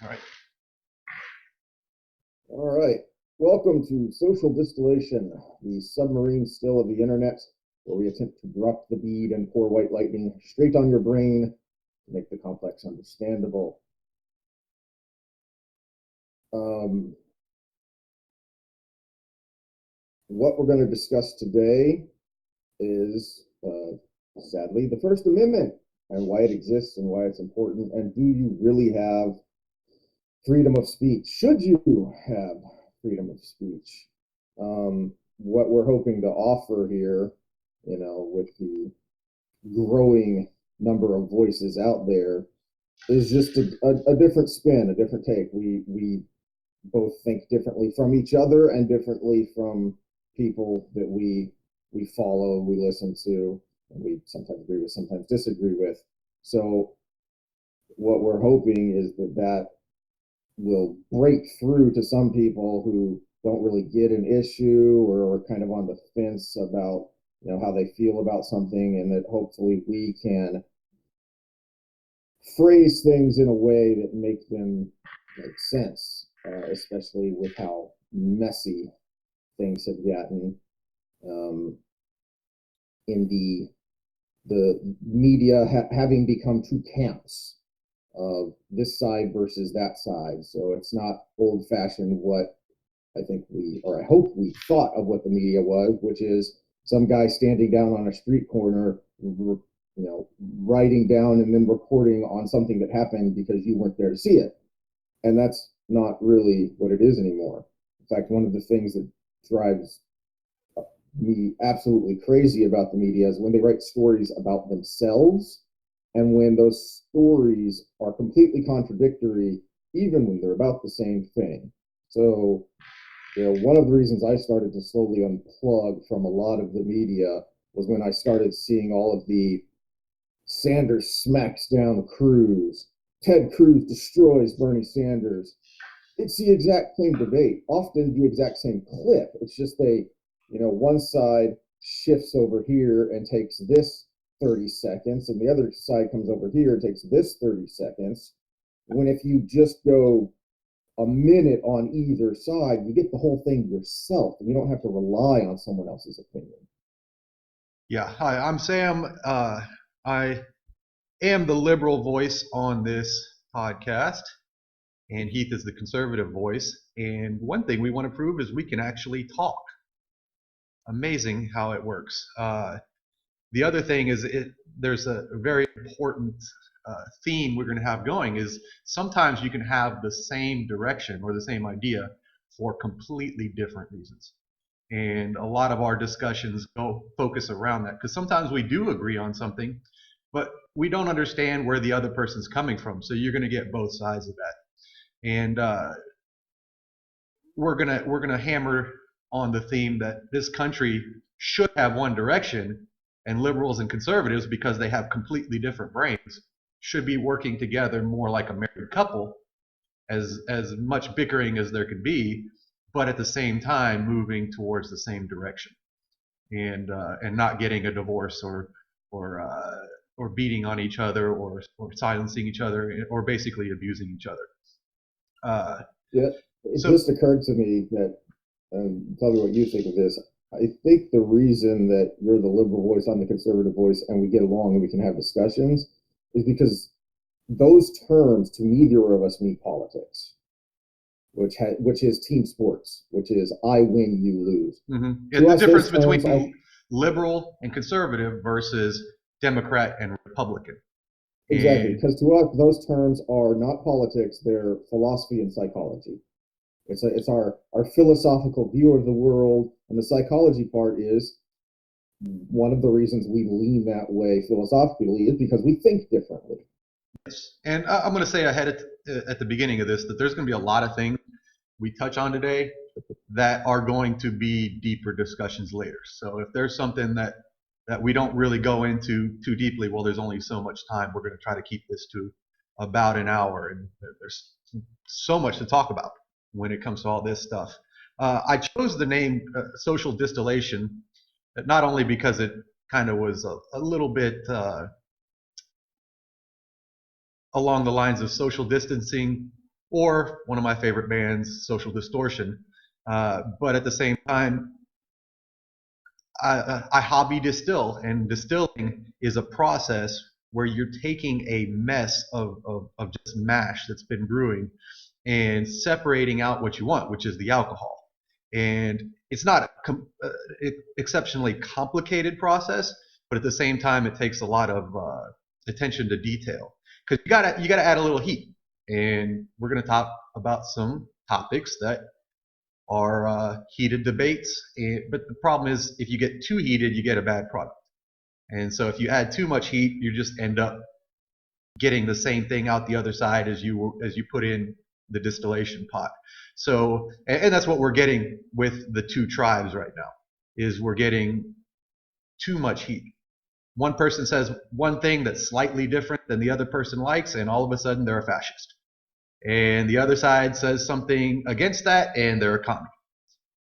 All right. All right. Welcome to Social Distillation, the submarine still of the internet, where we attempt to drop the bead and pour white lightning straight on your brain to make the complex understandable. What we're going to discuss today is, sadly, the First Amendment and why it exists and why it's important. And do you really have freedom of speech? Should you have freedom of speech? What we're hoping to offer here, with the growing number of voices out there, is just a different spin, a different take. We both think differently from each other and differently from people that we follow, we listen to, and we sometimes agree with, sometimes disagree with. So what we're hoping is that will break through to some people who don't really get an issue or are kind of on the fence about how they feel about something, and that hopefully we can phrase things in a way that make them make sense, especially with how messy things have gotten in the media having become two camps of this side versus that side. So it's not old fashioned what I think I hope we thought of what the media was, which is some guy standing down on a street corner, writing down and then reporting on something that happened because you weren't there to see it. And that's not really what it is anymore. In fact, one of the things that drives me absolutely crazy about the media is when they write stories about themselves, and when those stories are completely contradictory, even when they're about the same thing. So, one of the reasons I started to slowly unplug from a lot of the media was when I started seeing all of the Sanders smacks down Cruz, Ted Cruz destroys Bernie Sanders. It's the exact same debate, often the exact same clip. It's just one side shifts over here and takes this 30 seconds, and the other side comes over here and takes this 30 seconds. When if you just go a minute on either side, you get the whole thing yourself, and you don't have to rely on someone else's opinion. Yeah. Hi, I'm Sam. I am the liberal voice on this podcast, and Heath is the conservative voice. And one thing we want to prove is we can actually talk. Amazing how it works. The other thing is there's a very important theme we're going to have going is sometimes you can have the same direction or the same idea for completely different reasons. And a lot of our discussions go focus around that because sometimes we do agree on something, but we don't understand where the other person's coming from. So you're going to get both sides of that. And we're gonna hammer on the theme that this country should have one direction, and liberals and conservatives, because they have completely different brains, should be working together more like a married couple, as much bickering as there could be, but at the same time moving towards the same direction, and not getting a divorce or beating on each other or silencing each other or basically abusing each other. Yeah, it just occurred to me that, tell me what you think of this. I think the reason that you're the liberal voice, I'm the conservative voice, and we get along and we can have discussions is because those terms, to neither of us, mean politics, which is team sports, which is I win, you lose. Mm-hmm. It's the difference between liberal and conservative versus Democrat and Republican. Exactly, because to us, those terms are not politics; they're philosophy and psychology. It's our philosophical view of the world, and the psychology part is one of the reasons we lean that way philosophically is because we think differently. Yes, and I'm going to say ahead at the beginning of this that there's going to be a lot of things we touch on today that are going to be deeper discussions later. So if there's something that we don't really go into too deeply, well, there's only so much time. We're going to try to keep this to about an hour, and there's so much to talk about when it comes to all this stuff. I chose the name social distillation, not only because it kind of was a little bit along the lines of social distancing or one of my favorite bands, Social Distortion. But at the same time, I hobby distill, and distilling is a process where you're taking a mess of just mash that's been brewing and separating out what you want, which is the alcohol. And it's not exceptionally complicated process, but at the same time, it takes a lot of attention to detail because you gotta add a little heat. And we're gonna talk about some topics that are heated debates. But the problem is, if you get too heated, you get a bad product. And so if you add too much heat, you just end up getting the same thing out the other side as you put in the distillation pot. So, and that's what we're getting with the two tribes right now, is we're getting too much heat. One person says one thing that's slightly different than the other person likes, and all of a sudden they're a fascist. And the other side says something against that, and they're a commie.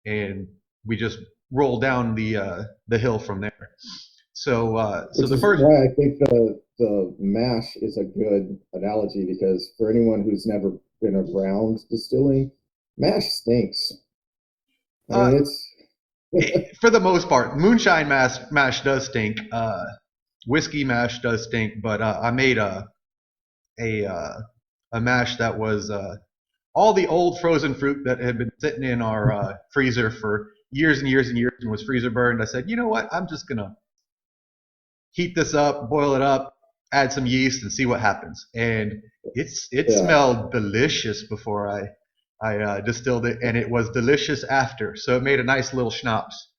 And we just roll down the hill from there. So Which the is first, why I think the mash is a good analogy, because for anyone who's never been around distilling, mash stinks. I uh, mean, it's for the most part, moonshine mash does stink. Whiskey mash does stink, but I made a uh, a mash that was all the old frozen fruit that had been sitting in our freezer for years and years and years and was freezer burned. I said, you know what? I'm just gonna heat this up, boil it up, add some yeast, and see what happens. And it yeah. smelled delicious before I distilled it, and it was delicious after. So it made a nice little schnapps.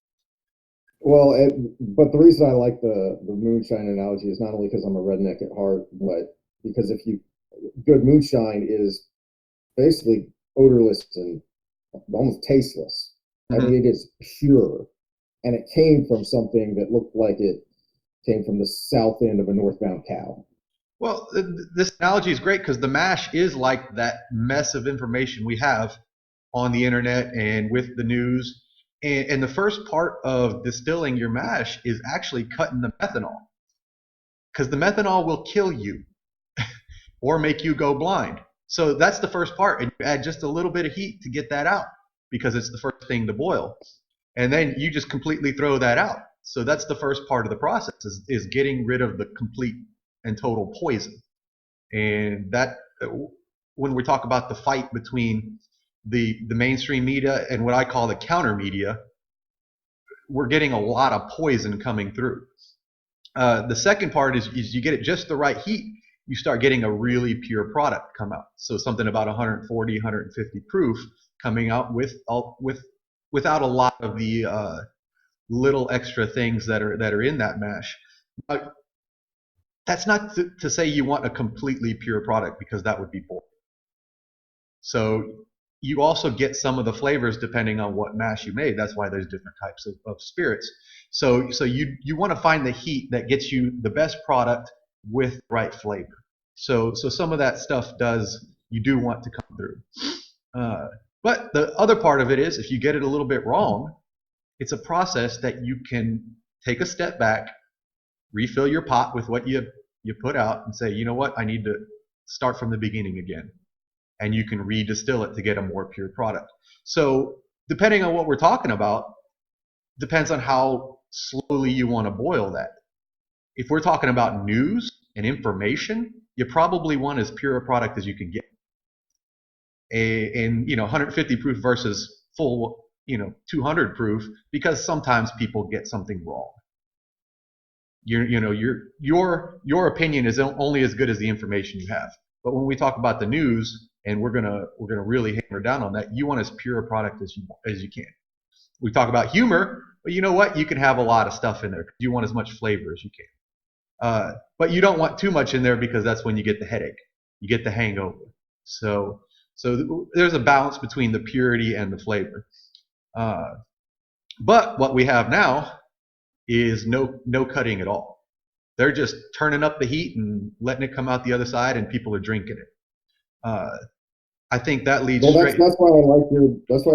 Well, but the reason I like the moonshine analogy is not only because I'm a redneck at heart, but because if you good moonshine is basically odorless and almost tasteless. I Mm-hmm. mean, it is pure, and it came from something that looked like it came from the south end of a northbound cow. Well, this analogy is great because the mash is like that mess of information we have on the internet and with the news. And the first part of distilling your mash is actually cutting the methanol, because the methanol will kill you or make you go blind. So that's the first part. And you add just a little bit of heat to get that out because it's the first thing to boil. And then you just completely throw that out. So that's the first part of the process is getting rid of the complete and total poison. And that, when we talk about the fight between the mainstream media and what I call the counter media, we're getting a lot of poison coming through. The second part is you get it just the right heat, you start getting a really pure product come out. So something about 140, 150 proof coming out without a lot of the little extra things that are in that mash. Uh, that's not to say you want a completely pure product, because that would be boring. So you also get some of the flavors depending on what mash you made. That's why there's different types of spirits. So you want to find the heat that gets you the best product with the right flavor. So some of that stuff you do want to come through. But the other part of it is, if you get it a little bit wrong, it's a process that you can take a step back, refill your pot with what you put out, and say, you know what, I need to start from the beginning again. And you can redistill it to get a more pure product. So depending on what we're talking about, depends on how slowly you want to boil that. If we're talking about news and information, you probably want as pure a product as you can get. And 150 proof versus full 200 proof, because sometimes people get something wrong. Your opinion is only as good as the information you have. But when we talk about the news, and we're gonna really hammer down on that, you want as pure a product as you can. We talk about humor, but you know what? You can have a lot of stuff in there. You want as much flavor as you can, but you don't want too much in there, because that's when you get the headache, you get the hangover. So there's a balance between the purity and the flavor. Uh, but what we have now is no cutting at all. They're just turning up the heat and letting it come out the other side, and people are drinking it. Uh, I think that leads Well, that's straight. that's why I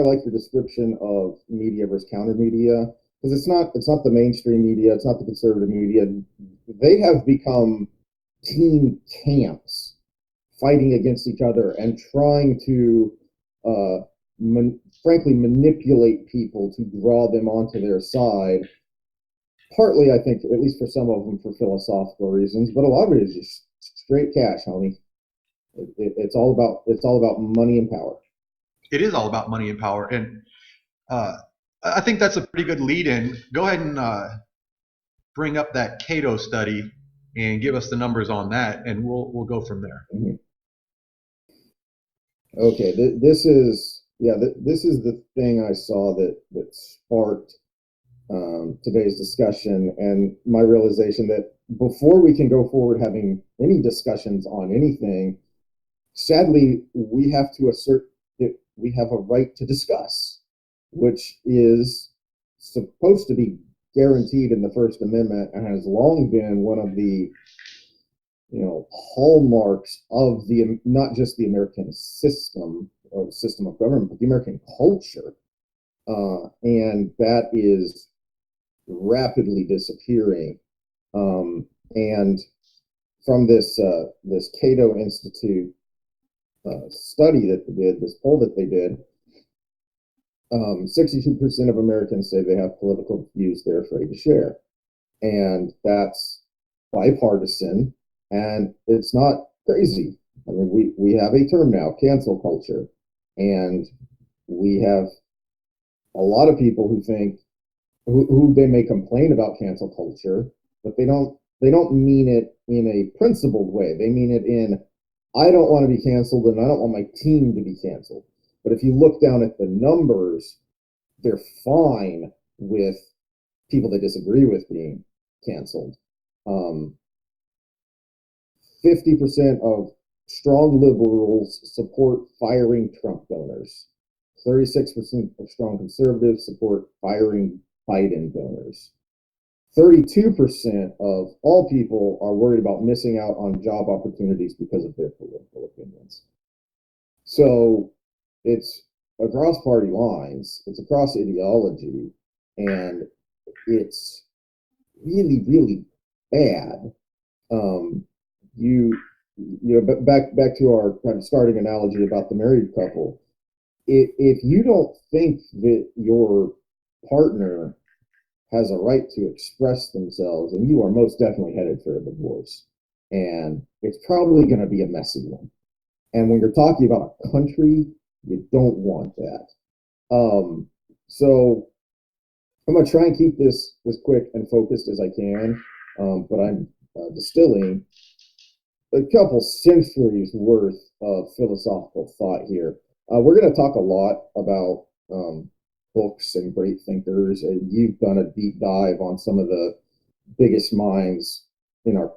like your description of media versus counter media, because it's not the mainstream media, it's not the conservative media. They have become team camps fighting against each other and trying to, uh, frankly, manipulate people to draw them onto their side. Partly, I think, at least for some of them, for philosophical reasons, but a lot of it is just straight cash, homie. It's all about money and power. It is all about money and power, and uh, I think that's a pretty good lead-in. Go ahead and bring up that Cato study and give us the numbers on that, and we'll go from there. Mm-hmm. Okay, this is this is the thing I saw that sparked today's discussion and my realization that before we can go forward having any discussions on anything, sadly, we have to assert that we have a right to discuss, which is supposed to be guaranteed in the First Amendment and has long been one of the hallmarks of the not just the American system of government, but the American culture, and that is rapidly disappearing. And from this Cato Institute study that they did, this poll that they did, 62% of Americans say they have political views they're afraid to share, and that's bipartisan, and it's not crazy. I mean, we have a term now, cancel culture, and we have a lot of people who think who they may complain about cancel culture, but they don't mean it in a principled way. They mean it in, I don't want to be canceled and I don't want my team to be canceled. But if you look down at the numbers, they're fine with people that disagree with being canceled. 50% of strong liberals support firing Trump donors. 36% of strong conservatives support firing Biden donors. 32% of all people are worried about missing out on job opportunities because of their political opinions. So it's across party lines, it's across ideology, and it's really, really bad. You but back to our kind of starting analogy about the married couple. If you don't think that your partner has a right to express themselves, and you are most definitely headed for a divorce, and it's probably going to be a messy one. And when you're talking about a country, you don't want that. So I'm going to try and keep this as quick and focused as I can, but I'm distilling a couple centuries worth of philosophical thought here. We're going to talk a lot about books and great thinkers, and you've done a deep dive on some of the biggest minds in our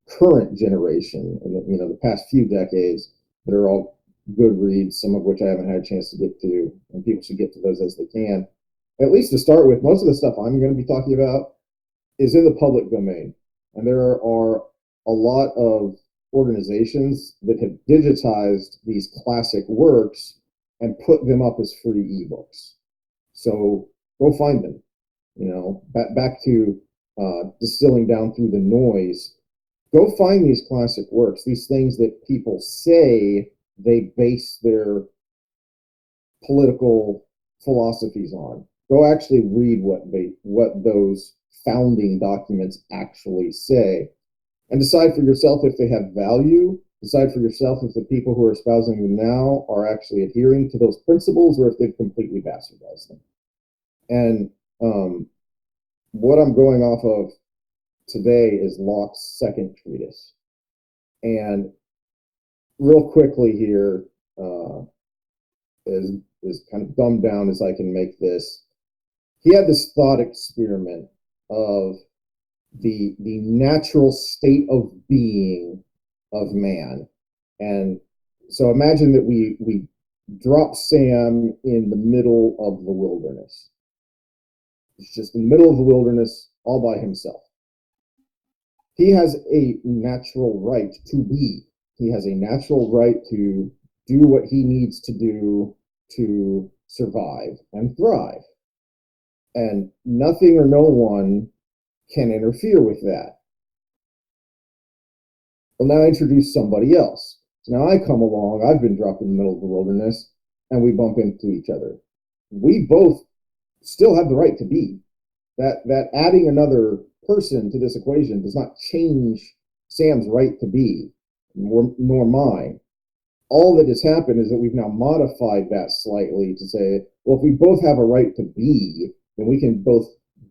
current generation, and the past few decades, that are all good reads, some of which I haven't had a chance to get to, and people should get to those as they can. At least to start with, most of the stuff I'm going to be talking about is in the public domain, and there are a lot of organizations that have digitized these classic works and put them up as free ebooks. So go find them. Back to distilling down through the noise. Go find these classic works, these things that people say they base their political philosophies on. Go actually read what those founding documents actually say, and decide for yourself if they have value. Decide for yourself if the people who are espousing them now are actually adhering to those principles, or if they've completely bastardized them. And what I'm going off of today is Locke's second treatise. And real quickly here, is kind of dumbed down as I can make this. He had this thought experiment of the natural state of being of man. And so imagine that we drop Sam in the middle of the wilderness. It's just in the middle of the wilderness all by himself. He has a natural right to be. He has a natural right to do what he needs to do to survive and thrive. And nothing or no one can interfere with that. Well, now I introduce somebody else. So now I come along, I've been dropped in the middle of the wilderness, and we bump into each other. We both still have the right to be. That adding another person to this equation does not change Sam's right to be, nor mine. All that has happened is that we've now modified that slightly to say, well, if we both have a right to be, then we can both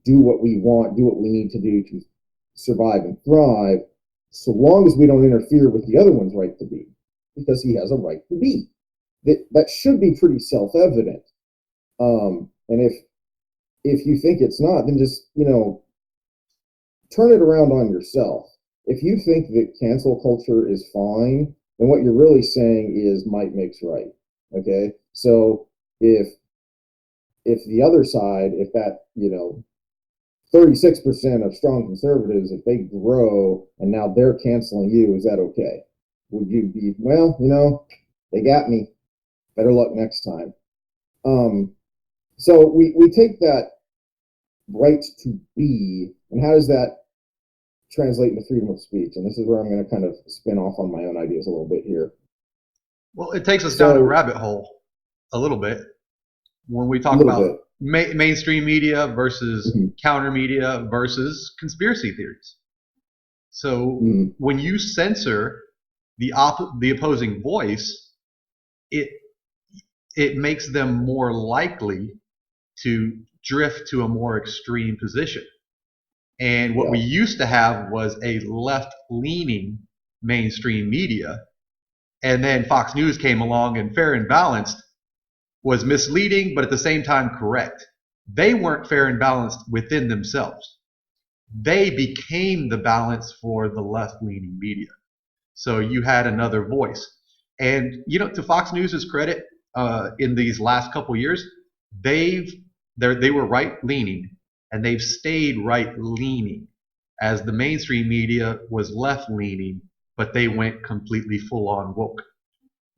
do what we want, do what we need to do to survive and thrive, so long as we don't interfere with the other one's right to be, because he has a right to be. That should be pretty self-evident. And if you think it's not, then just turn it around on yourself. If you think that cancel culture is fine, then what you're really saying is might makes right. Okay, so if the other side, if that 36% of strong conservatives, if they grow and now they're canceling you, is that okay? Would you be, well, they got me, better luck next time? So we take that right to be, and how does that translate into freedom of speech? And this is where I'm going to kind of spin off on my own ideas a little bit here. Well, it takes us down a So rabbit hole a little bit when we a talk little about bit. mainstream media versus Mhm. counter media versus conspiracy theories. So Mhm. when you censor the opposing voice, it it makes them more likely to drift to a more extreme position. And what we Yeah. used to have was a left leaning mainstream media. And then Fox News came along, and Fair and Balanced was misleading, but at the same time correct. They weren't fair and balanced within themselves. They became the balance for the left leaning media. So you had another voice. And, to Fox News's credit, in these last couple years, they've they were right leaning, and they've stayed right leaning, as the mainstream media was left leaning, but they went completely full on woke.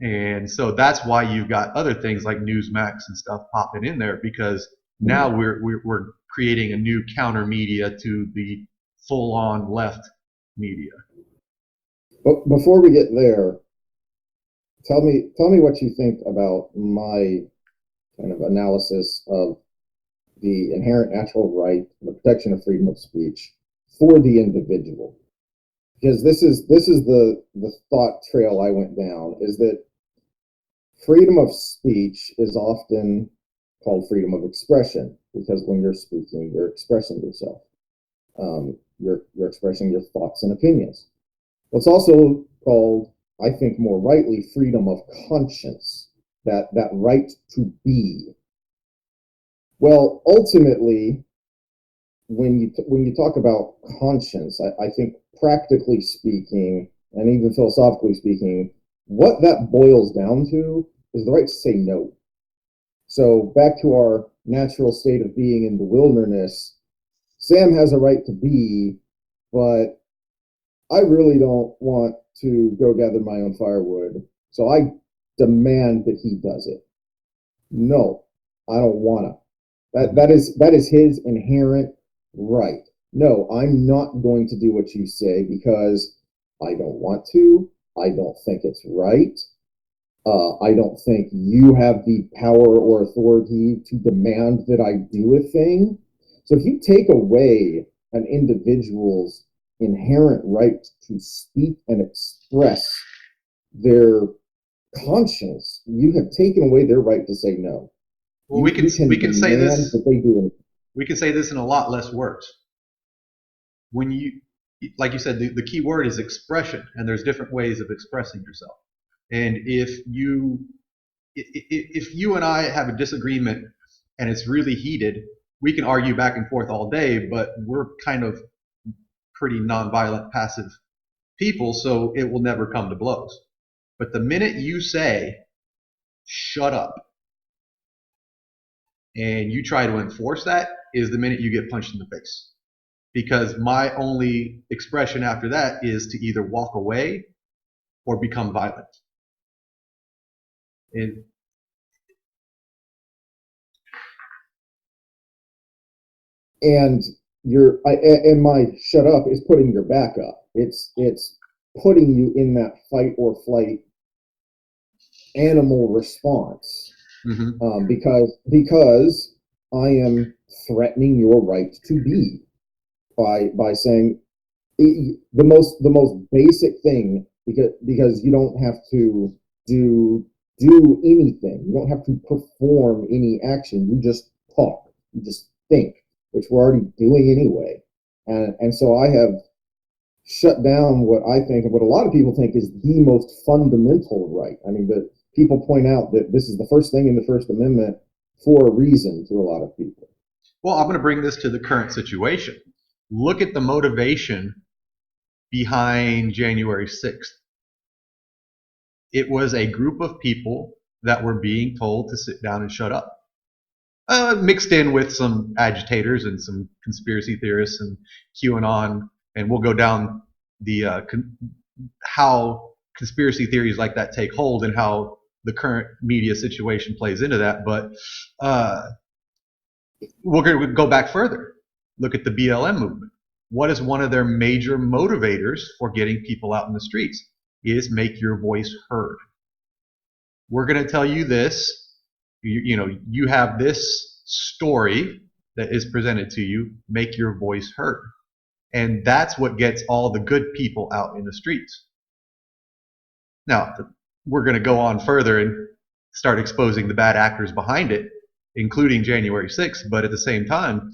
And so that's why you've got other things like Newsmax and stuff popping in there, because Mhm. now we're creating a new counter media to the full on left media. But before we get there, tell me what you think about my kind of analysis of the inherent natural right, the protection of freedom of speech for the individual. Because this is the thought trail I went down, is that freedom of speech is often called freedom of expression, because when you're speaking, you're expressing yourself. You're expressing your thoughts and opinions. It's also called, I think more rightly, freedom of conscience, that right to be. Well, ultimately, when you talk about conscience, I think practically speaking, and even philosophically speaking, what that boils down to is the right to say no. So back to our natural state of being in the wilderness, Sam has a right to be, but I really don't want to go gather my own firewood. So I demand that he does it. No, I don't wanna. That is his inherent right. No, I'm not going to do what you say because I don't want to. I don't think it's right. I don't think you have the power or authority to demand that I do a thing. So if you take away an individual's inherent right to speak and express their conscience, you have taken away their right to say no. Well, You we can can say demand this that they do it. we can say this in a lot less words. When you, like you said, the key word is expression, and there's different ways of expressing yourself. And if you and I have a disagreement and it's really heated, we can argue back and forth all day, but we're kind of pretty nonviolent, passive people, so it will never come to blows. But the minute you say, shut up, and you try to enforce that, is the minute you get punched in the face. Because my only expression after that is to either walk away or become violent. And And and my shut up is putting your back up. It's putting you in that fight or flight animal response, because I am threatening your right to be by saying the most basic thing, because you don't have to do anything. You don't have to perform any action. You just talk. You just think, which we're already doing anyway. And so I have shut down what I think and what a lot of people think is the most fundamental right. I mean, the people point out that this is the first thing in the First Amendment for a reason to a lot of people. Well, I'm going to bring this to the current situation. Look at the motivation behind January 6th. It was a group of people that were being told to sit down and shut up. Mixed in with some agitators and some conspiracy theorists and QAnon, and we'll go down the how conspiracy theories like that take hold and how the current media situation plays into that. But we're going to go back further. Look at the BLM movement. What is one of their major motivators for getting people out in the streets? Is make your voice heard. We're going to tell you this. You have this story that is presented to you. Make your voice heard. And that's what gets all the good people out in the streets. Now, we're going to go on further and start exposing the bad actors behind it, including January 6th. But at the same time,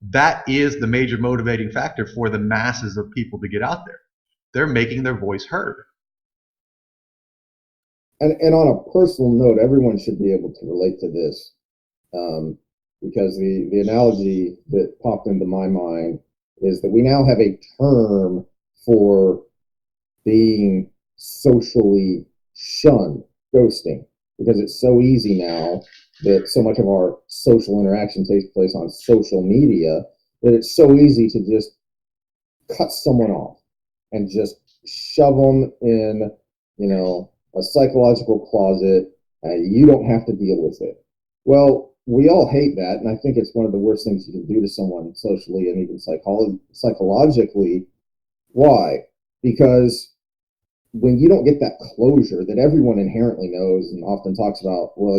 that is the major motivating factor for the masses of people to get out there. They're making their voice heard. And on a personal note, everyone should be able to relate to this, because the analogy that popped into my mind is that we now have a term for being socially shunned, ghosting, because it's so easy now that so much of our social interaction takes place on social media that it's so easy to just cut someone off and just shove them in, a psychological closet. You don't have to deal with it. Well, we all hate that, and I think it's one of the worst things you can do to someone socially and even psychologically. Why? Because when you don't get that closure that everyone inherently knows and often talks about, well,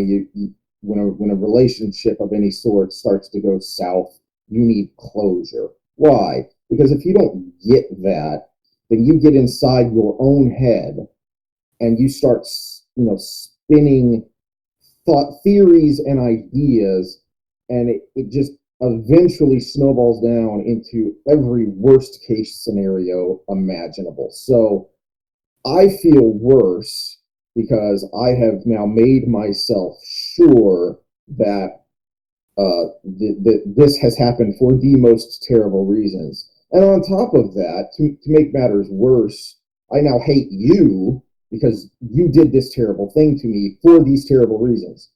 when a relationship of any sort starts to go south, you need closure. Why? Because if you don't get that, then you get inside your own head and you start, spinning thought theories and ideas, and it just eventually snowballs down into every worst case scenario imaginable. So I feel worse because I have now made myself sure that this has happened for the most terrible reasons. And on top of that, to make matters worse, I now hate you because you did this terrible thing to me for these terrible reasons.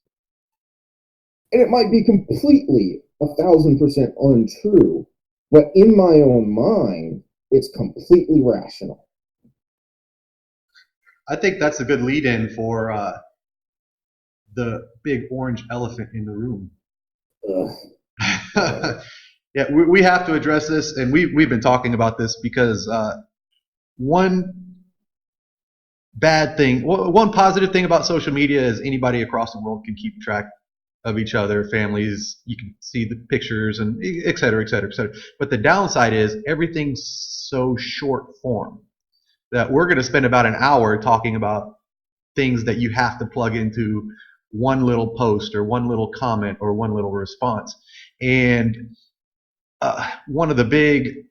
And it might be completely 1,000% untrue, but in my own mind, it's completely rational. I think that's a good lead-in for the big orange elephant in the room. Yeah, we have to address this, and we've been talking about this because one positive thing about social media is anybody across the world can keep track of each other, families. You can see the pictures and et cetera, et cetera, et cetera. But the downside is everything's so short form that we're going to spend about an hour talking about things that you have to plug into one little post or one little comment or one little response. And one of the big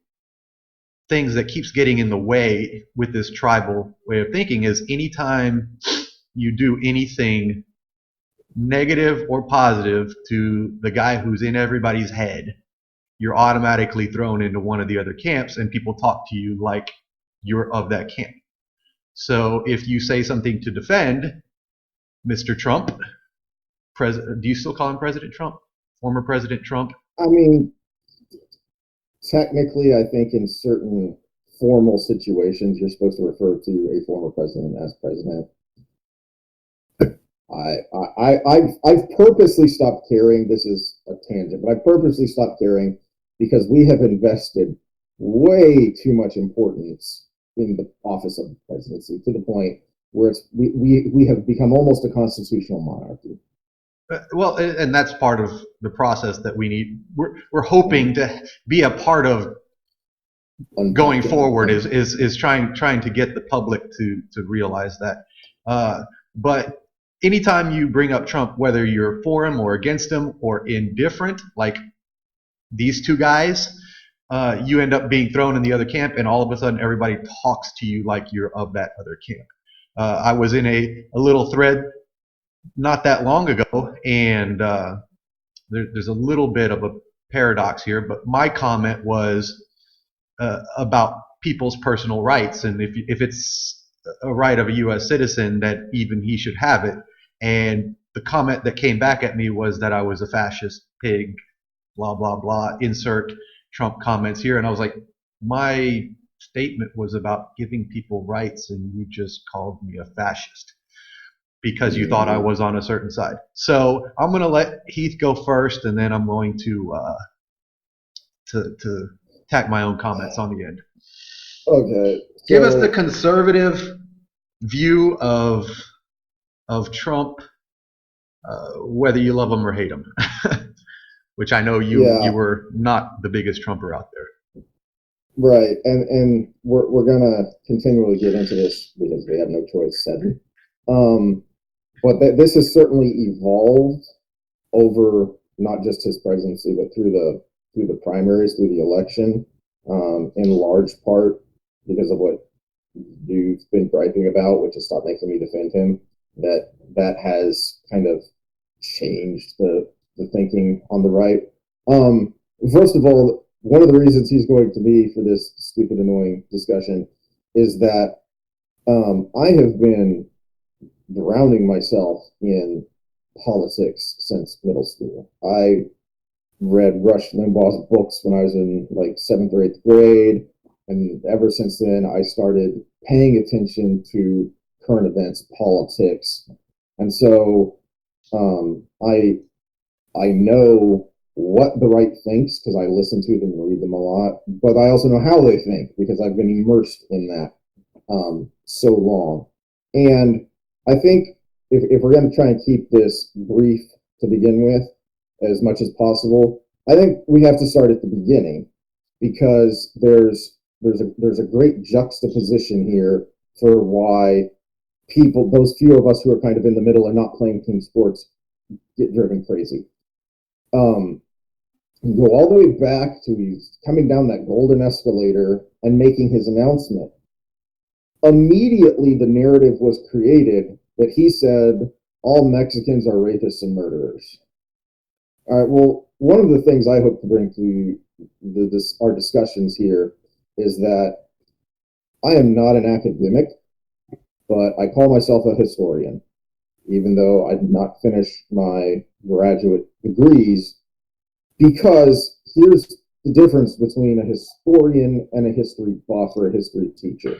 things that keeps getting in the way with this tribal way of thinking is anytime you do anything negative or positive to the guy who's in everybody's head, you're automatically thrown into one of the other camps and people talk to you like you're of that camp. So if you say something to defend Mr. Trump, do you still call him President Trump? Former President Trump? I mean, technically, I think in certain formal situations, you're supposed to refer to a former president as president. I've purposely stopped caring. This is a tangent, but I purposely stopped caring because we have invested way too much importance in the office of the presidency, to the point where we have become almost a constitutional monarchy. Well, and that's part of the process that we need. We're hoping to be a part of going forward is trying to get the public to realize that. But anytime you bring up Trump, whether you're for him or against him or indifferent, like these two guys, you end up being thrown in the other camp, and all of a sudden everybody talks to you like you're of that other camp. I was in a little thread not that long ago, and there's a little bit of a paradox here, but my comment was about people's personal rights, and if it's a right of a U.S. citizen, that even he should have it. And the comment that came back at me was that I was a fascist pig, blah blah blah. Insert Trump comments here, and I was like, my statement was about giving people rights, and you just called me a fascist because you thought I was on a certain side. So I'm going to let Heath go first, and then I'm going to tack my own comments on the end. Okay. So, give us the conservative view of Trump, whether you love him or hate him, which I know you were not the biggest Trumper out there. Right, and we're gonna continually get into this because we have no choice. But this has certainly evolved over not just his presidency, but through the primaries, through the election, in large part because of what you've been griping about, which is stop making me defend him. That has kind of changed the thinking on the right. First of all, one of the reasons he's going to be for this stupid, annoying discussion is that I have been drowning myself in politics since middle school. I read Rush Limbaugh's books when I was in like 7th or 8th grade, and ever since then I started paying attention to current events, politics, and so I know what the right thinks because I listen to them and read them a lot, but I also know how they think because I've been immersed in that so long. And I think if we're going to try and keep this brief to begin with as much as possible, I think we have to start at the beginning because there's a great juxtaposition here for why people, those few of us who are kind of in the middle and not playing team sports, get driven crazy. You go all the way back to he's coming down that golden escalator and making his announcement. Immediately, the narrative was created that he said all Mexicans are rapists and murderers. All right. Well, one of the things I hope to bring to our discussions here is that I am not an academic, but I call myself a historian, even though I did not finish my graduate degrees, because here's the difference between a historian and a history buff or a history teacher.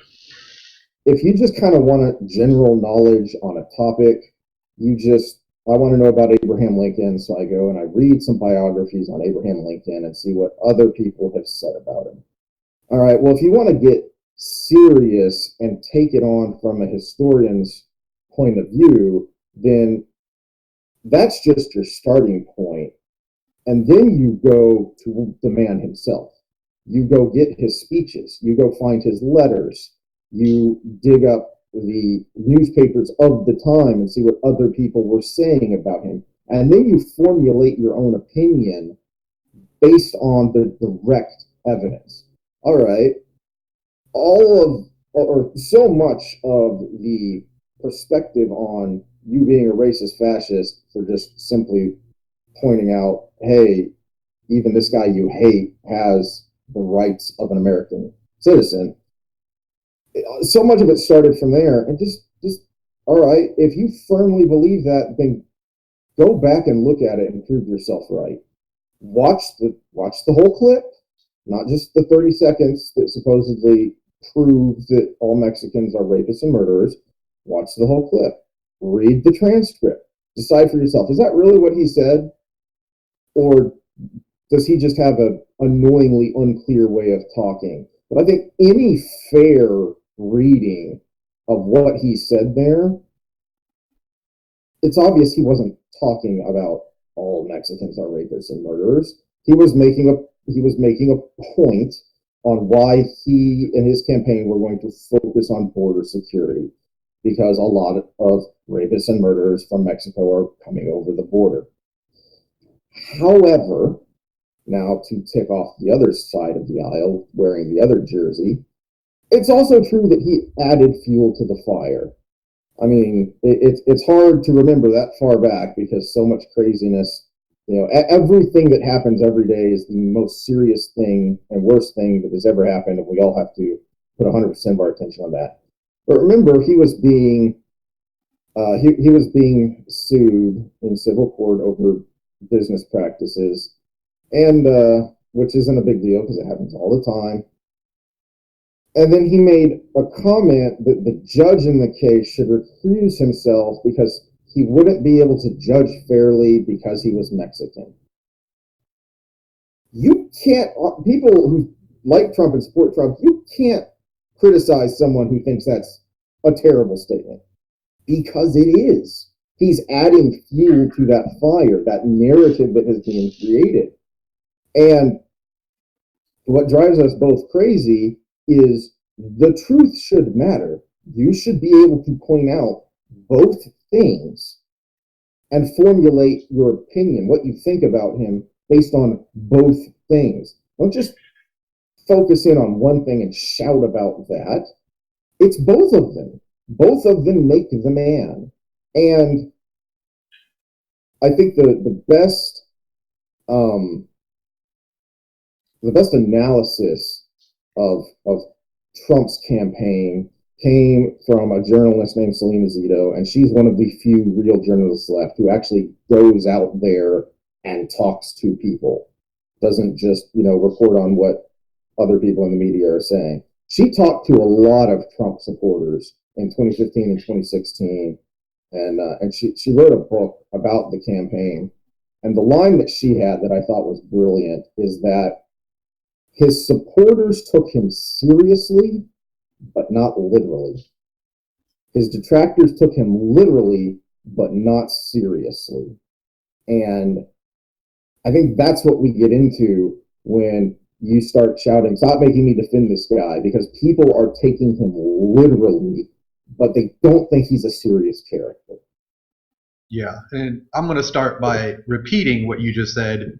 If you just kind of want general knowledge on a topic, I want to know about Abraham Lincoln, so I go and I read some biographies on Abraham Lincoln and see what other people have said about him. All right, well, if you want to get serious and take it on from a historian's point of view, then that's just your starting point. And then you go to the man himself. You go get his speeches. You go find his letters. You dig up the newspapers of the time and see what other people were saying about him. And then you formulate your own opinion based on the direct evidence. All right. So much of the perspective on you being a racist fascist for just simply pointing out, hey, even this guy you hate has the rights of an American citizen. So much of it started from there, and just all right. If you firmly believe that, then go back and look at it and prove yourself right. Watch the whole clip, not just the 30 seconds that supposedly proves that all Mexicans are rapists and murderers. Watch the whole clip. Read the transcript. Decide for yourself. Is that really what he said? Or does he just have an annoyingly unclear way of talking? But I think any fair reading of what he said there, it's obvious he wasn't talking about all Mexicans are rapists and murderers. He was making a point on why he and his campaign were going to focus on border security because a lot of rapists and murderers from Mexico are coming over the border. However, now to tick off the other side of the aisle, wearing the other jersey, it's also true that he added fuel to the fire. I mean, it's hard to remember that far back because so much craziness. Everything that happens every day is the most serious thing and worst thing that has ever happened, and we all have to put 100% of our attention on that. But remember, he was being sued in civil court over business practices, and which isn't a big deal because it happens all the time. And then he made a comment that the judge in the case should recuse himself because he wouldn't be able to judge fairly because he was Mexican. You can't, people who like Trump and support Trump, you can't criticize someone who thinks that's a terrible statement because it is. He's adding fuel to that fire, that narrative that has been created. And what drives us both crazy is the truth should matter. You should be able to point out both things and formulate your opinion, what you think about him based on both things. Don't just focus in on one thing and shout about that. It's both of them. Both of them make the man. And I think the best analysis of Trump's campaign came from a journalist named Selena Zito, and she's one of the few real journalists left who actually goes out there and talks to people, doesn't just report on what other people in the media are saying. She talked to a lot of Trump supporters in 2015 and 2016, and she wrote a book about the campaign. And the line that she had that I thought was brilliant is that his supporters took him seriously, but not literally. His detractors took him literally, but not seriously. And I think that's what we get into when you start shouting, stop making me defend this guy, because people are taking him literally, but they don't think he's a serious character. Yeah, and I'm going to start by repeating what you just said,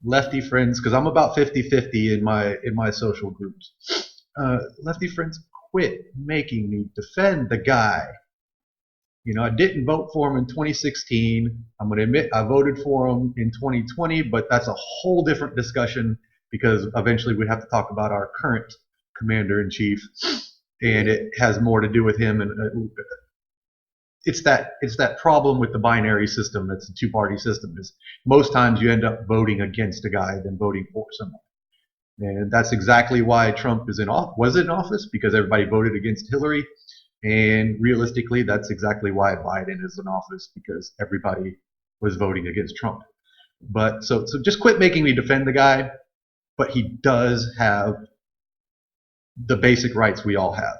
lefty friends, because I'm about 50-50 in my social groups. Lefty friends, quit making me defend the guy. I didn't vote for him in 2016. I'm going to admit I voted for him in 2020, but that's a whole different discussion because eventually we have to talk about our current commander in chief, and it has more to do with him. And it's that problem with the binary system. That's a two-party system. Is most times you end up voting against a guy than voting for someone. And that's exactly why Trump was in office, because everybody voted against Hillary. And realistically, that's exactly why Biden is in office, because everybody was voting against Trump. But so just quit making me defend the guy. But he does have the basic rights we all have.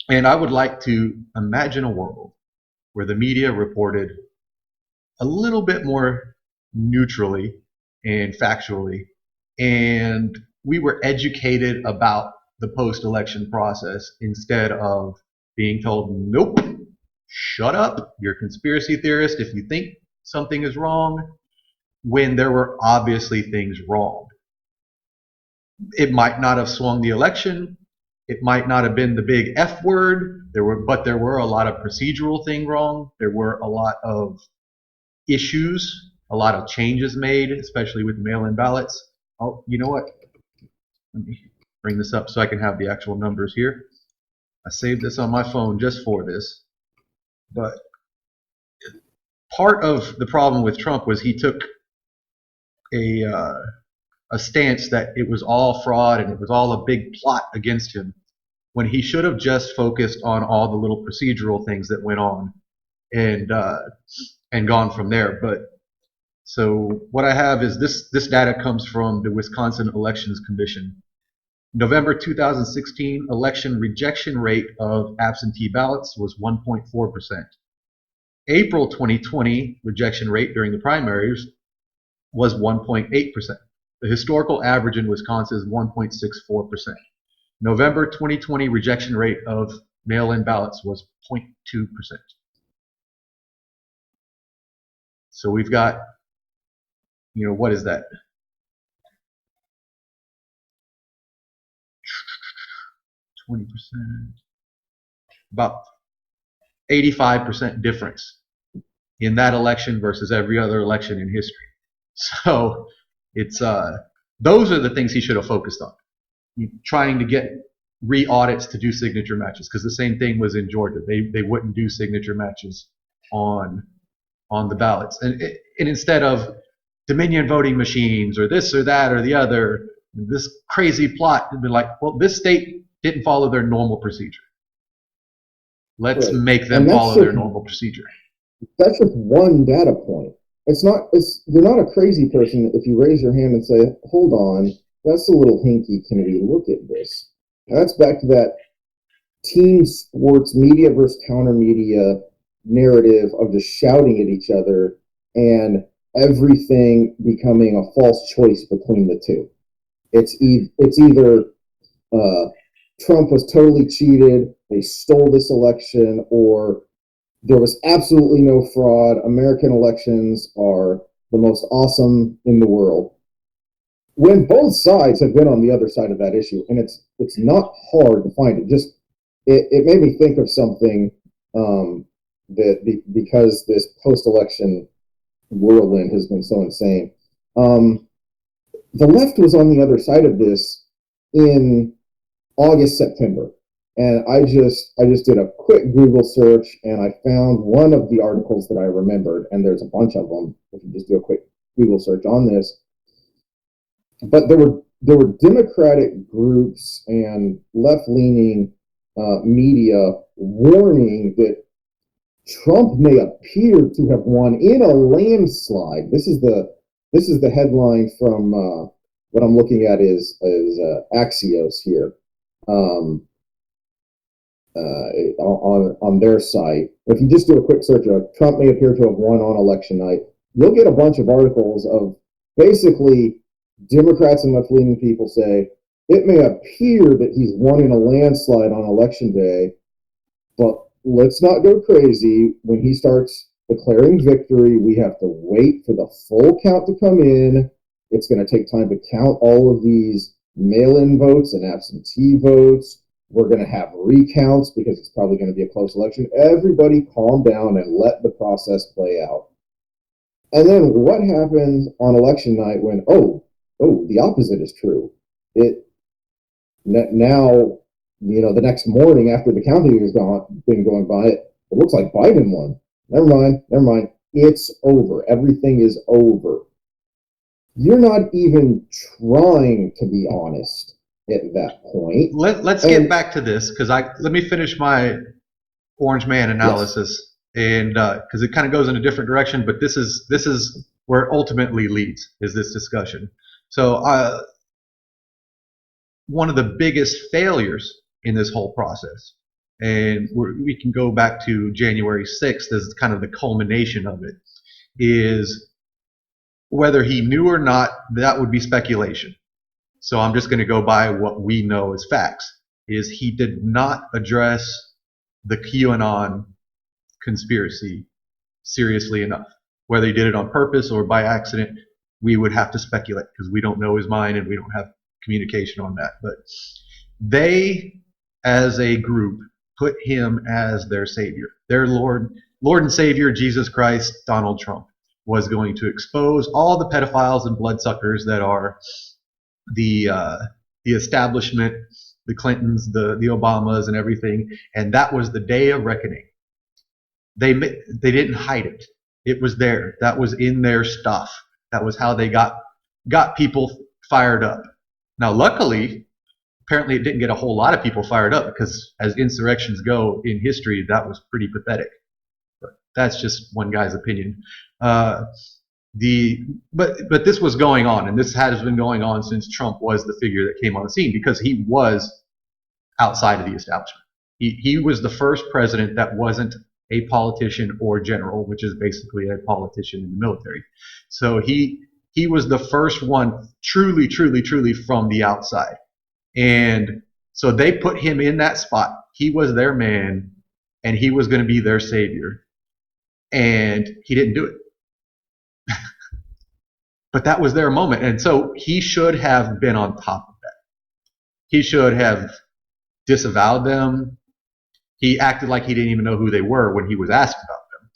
And I would like to imagine a world where the media reported a little bit more neutrally and factually, and we were educated about the post-election process instead of being told, nope, shut up, you're a conspiracy theorist if you think something is wrong, when there were obviously things wrong. It might not have swung the election. It might not have been the big F word. But there were a lot of procedural things wrong. There were a lot of issues, a lot of changes made, especially with mail-in ballots. Oh, you know what? Let me bring this up so I can have the actual numbers here. I saved this on my phone just for this. But part of the problem with Trump was he took a stance that it was all fraud and it was all a big plot against him, when he should have just focused on all the little procedural things that went on and gone from there. But so what I have is this data comes from the Wisconsin Elections Commission, November 2016 election rejection rate of absentee ballots was 1.4%. April 2020 rejection rate during the primaries was 1.8%. The historical average in Wisconsin is 1.64%. November 2020 rejection rate of mail-in ballots was 0.2%. So we've got, what is that? 20%, about 85% difference in that election versus every other election in history. So it's those are the things he should have focused on. Trying to get re-audits to do signature matches, because the same thing was in Georgia. They wouldn't do signature matches on the ballots, and instead of Dominion voting machines or this or that or the other, this crazy plot had been like, well, this state didn't follow their normal procedure. Let's Right. make them follow their normal procedure. That's just one data point. You're not a crazy person if you raise your hand and say, hold on, that's a little hinky. Can we look at this? And that's back to that team sports media versus counter media narrative of just shouting at each other and everything becoming a false choice between the two. It's either Trump was totally cheated, they stole this election, or there was absolutely no fraud. American elections are the most awesome in the world. When both sides have been on the other side of that issue, and it's not hard to find it. Just it made me think of something because this post-election whirlwind has been so insane. The left was on the other side of this in August, September. And I just did a quick Google search and I found one of the articles that I remembered, and there's a bunch of them if you just do a quick Google search on this. But there were Democratic groups and left-leaning media warning that Trump may appear to have won in a landslide. This is the headline from what I'm looking at is Axios here. On their site. If you just do a quick search of Trump may appear to have won on election night, you'll get a bunch of articles of basically Democrats and left-leaning people say it may appear that he's won in a landslide on election day, but let's not go crazy. When he starts declaring victory, we have to wait for the full count to come in. It's going to take time to count all of these mail-in votes and absentee votes. We're going to have recounts because it's probably going to be a close election. Everybody calm down and let the process play out. And then what happens on election night when, the opposite is true? Now, the next morning after the counting has been going by, it looks like Biden won. Never mind. It's over. Everything is over. You're not even trying to be honest at that point. Let's get back to this, because let me finish my Orange Man analysis, yes. And because it kind of goes in a different direction, but this is where it ultimately leads, is this discussion. So one of the biggest failures in this whole process, and we can go back to January 6th as kind of the culmination of it, is whether he knew or not, that would be speculation. So I'm just going to go by what we know as facts, is he did not address the QAnon conspiracy seriously enough. Whether he did it on purpose or by accident, we would have to speculate because we don't know his mind and we don't have communication on that. But they, as a group, put him as their savior. Their Lord and Savior, Jesus Christ, Donald Trump, was going to expose all the pedophiles and bloodsuckers that are the establishment, the Clintons, the Obamas, and everything. And that was the day of reckoning. They didn't hide it. It was there. That was in their stuff. That was how they got people fired up. Now, luckily, apparently it didn't get a whole lot of people fired up, because as insurrections go in history, that was pretty pathetic. But that's just one guy's opinion. But this was going on, and this has been going on since Trump was the figure that came on the scene, because he was outside of the establishment. He was the first president that wasn't a politician or general, which is basically a politician in the military. So he was the first one truly, truly, truly from the outside. And so they put him in that spot. He was their man, and he was going to be their savior. And he didn't do it. But that was their moment. And so he should have been on top of that. He should have disavowed them. He acted like he didn't even know who they were when he was asked about them.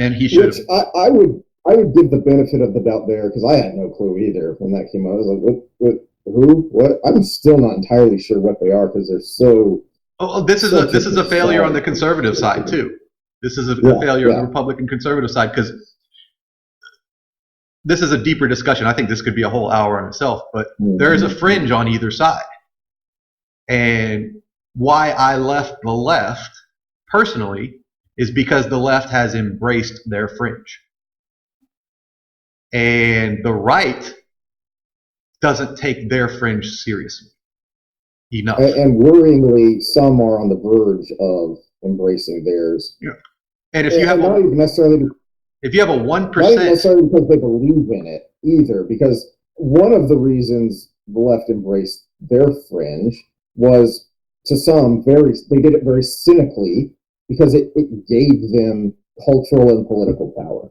And he should have. I would give the benefit of the doubt there, because I had no clue either when that came out. I was like, what, who, what? I'm still not entirely sure what they are, because they're so. Oh, this is a failure on the conservative side too. This is a failure on the Republican conservative side, because this is a deeper discussion. I think this could be a whole hour on itself, but there is a fringe on either side. And why I left the left personally is because the left has embraced their fringe. And the right doesn't take their fringe seriously enough. And worryingly, some are on the verge of embracing theirs. Yeah. And if you have not even necessarily, if you have a 1%, not even necessarily because they believe in it either, because one of the reasons the left embraced their fringe was, to some, they did it very cynically, because it gave them cultural and political power.